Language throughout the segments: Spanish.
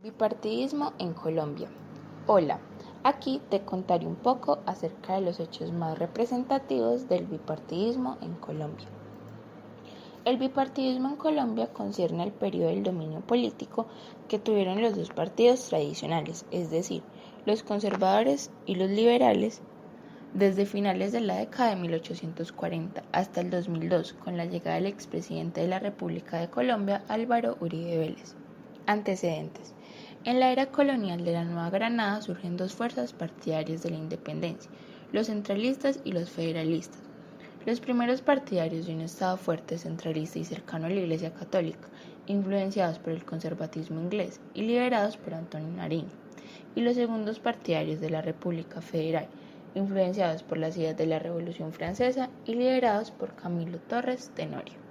Bipartidismo en Colombia. Hola, aquí te contaré un poco acerca de los hechos más representativos del bipartidismo en Colombia. El bipartidismo en Colombia concierne al periodo del dominio político que tuvieron los dos partidos tradicionales, es decir, los conservadores y los liberales, desde finales de la década de 1840 hasta el 2002, con la llegada del expresidente de la República de Colombia, Álvaro Uribe Vélez. Antecedentes. En la era colonial de la Nueva Granada surgen dos fuerzas partidarias de la independencia, los centralistas y los federalistas. Los primeros partidarios de un Estado fuerte, centralista y cercano a la Iglesia Católica, influenciados por el conservatismo inglés y liderados por Antonio Nariño, y los segundos partidarios de la República Federal, influenciados por las ideas de la Revolución Francesa y liderados por Camilo Torres Tenorio.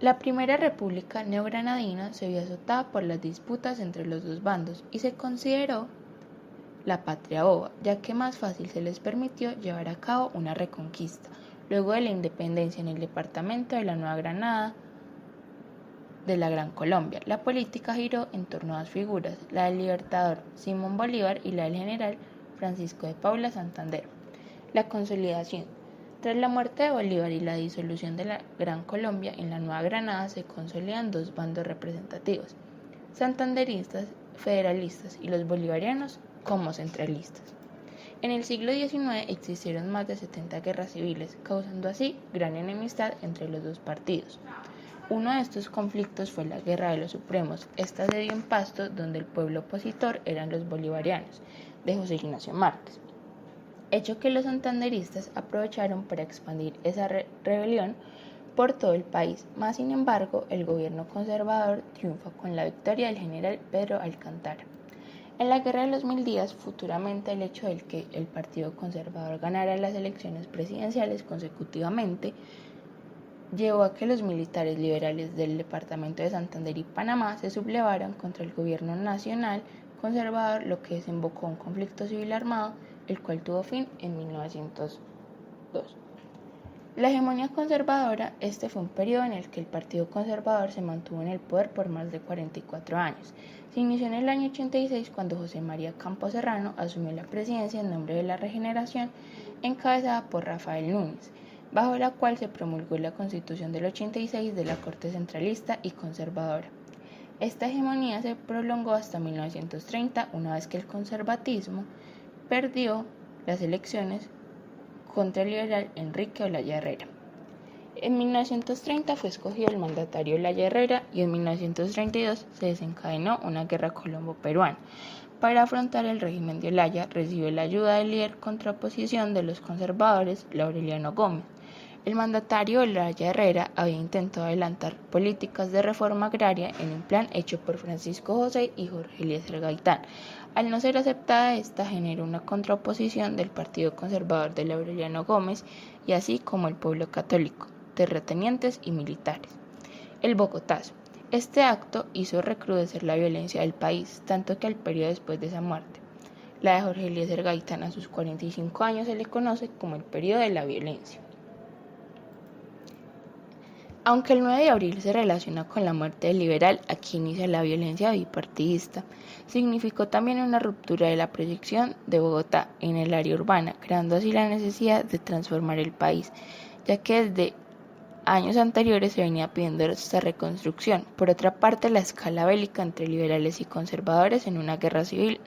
La primera república neogranadina se vio azotada por las disputas entre los dos bandos y se consideró la patria boba, ya que más fácil se les permitió llevar a cabo una reconquista, luego de la independencia en el departamento de la Nueva Granada de la Gran Colombia. La política giró en torno a dos figuras, la del libertador Simón Bolívar y la del general Francisco de Paula Santander. La consolidación. Tras la muerte de Bolívar y la disolución de la Gran Colombia, en la Nueva Granada se consolidan dos bandos representativos, santanderistas, federalistas y los bolivarianos como centralistas. En el siglo XIX existieron más de 70 guerras civiles, causando así gran enemistad entre los dos partidos. Uno de estos conflictos fue la Guerra de los Supremos. Esta se dio en Pasto, donde el pueblo opositor eran los bolivarianos, de José Ignacio Márquez, hecho que los santanderistas aprovecharon para expandir esa rebelión por todo el país. Más sin embargo, el gobierno conservador triunfa con la victoria del general Pedro Alcántara. En la Guerra de los 1000 días, futuramente el hecho de que el Partido Conservador ganara las elecciones presidenciales consecutivamente llevó a que los militares liberales del departamento de Santander y Panamá se sublevaran contra el gobierno nacional conservador, lo que desembocó en un conflicto civil armado, el cual tuvo fin en 1902. La hegemonía conservadora. Este fue un periodo en el que el Partido Conservador se mantuvo en el poder por más de 44 años. Se inició en el año 86 cuando José María Campos Serrano asumió la presidencia en nombre de la Regeneración, encabezada por Rafael Núñez, bajo la cual se promulgó la Constitución del 86 de la Corte Centralista y Conservadora. Esta hegemonía se prolongó hasta 1930, una vez que el conservatismo perdió las elecciones contra el liberal Enrique Olaya Herrera. En 1930 fue escogido el mandatario Olaya Herrera y en 1932 se desencadenó una guerra colombo-peruana. Para afrontar el régimen de Olaya, recibió la ayuda del líder contraoposición de los conservadores, Laureliano Gómez. El mandatario Olaya Herrera había intentado adelantar políticas de reforma agraria en un plan hecho por Francisco José y Jorge Eliezer Gaitán. Al no ser aceptada esta, generó una contraoposición del Partido Conservador de Laureliano Gómez y así como el pueblo católico, terratenientes y militares. El Bogotazo. Este acto hizo recrudecer la violencia del país, tanto que al periodo después de esa muerte, la de Jorge Eliezer Gaitán, a sus 45 años, se le conoce como el periodo de la violencia. Aunque el 9 de abril se relaciona con la muerte del liberal, aquí inicia la violencia bipartidista. Significó también una ruptura de la proyección de Bogotá en el área urbana, creando así la necesidad de transformar el país, ya que desde años anteriores se venía pidiendo esta reconstrucción. Por otra parte, la escala bélica entre liberales y conservadores en una guerra civil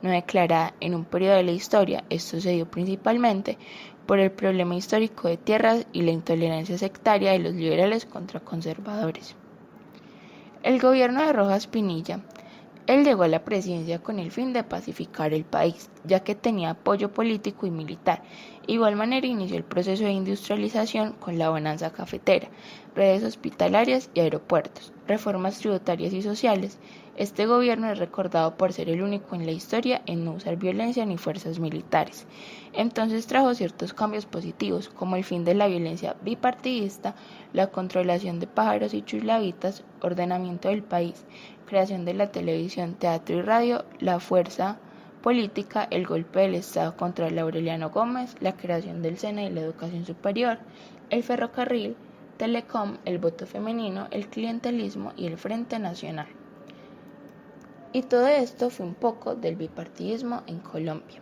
no declarada en un periodo de la historia. Esto se dio principalmente por el problema histórico de tierras y la intolerancia sectaria de los liberales contra conservadores. El gobierno de Rojas Pinilla. Él llegó a la presidencia con el fin de pacificar el país, ya que tenía apoyo político y militar. De igual manera inició el proceso de industrialización con la bonanza cafetera, redes hospitalarias y aeropuertos, reformas tributarias y sociales. Este gobierno es recordado por ser el único en la historia en no usar violencia ni fuerzas militares. Entonces trajo ciertos cambios positivos, como el fin de la violencia bipartidista, la controlación de pájaros y chulavitas, ordenamiento del país, creación de la televisión, teatro y radio, la fuerza política, el golpe del Estado contra Laureliano Gómez, la creación del SENA y la educación superior, el ferrocarril, Telecom, el voto femenino, el clientelismo y el Frente Nacional. Y todo esto fue un poco del bipartidismo en Colombia.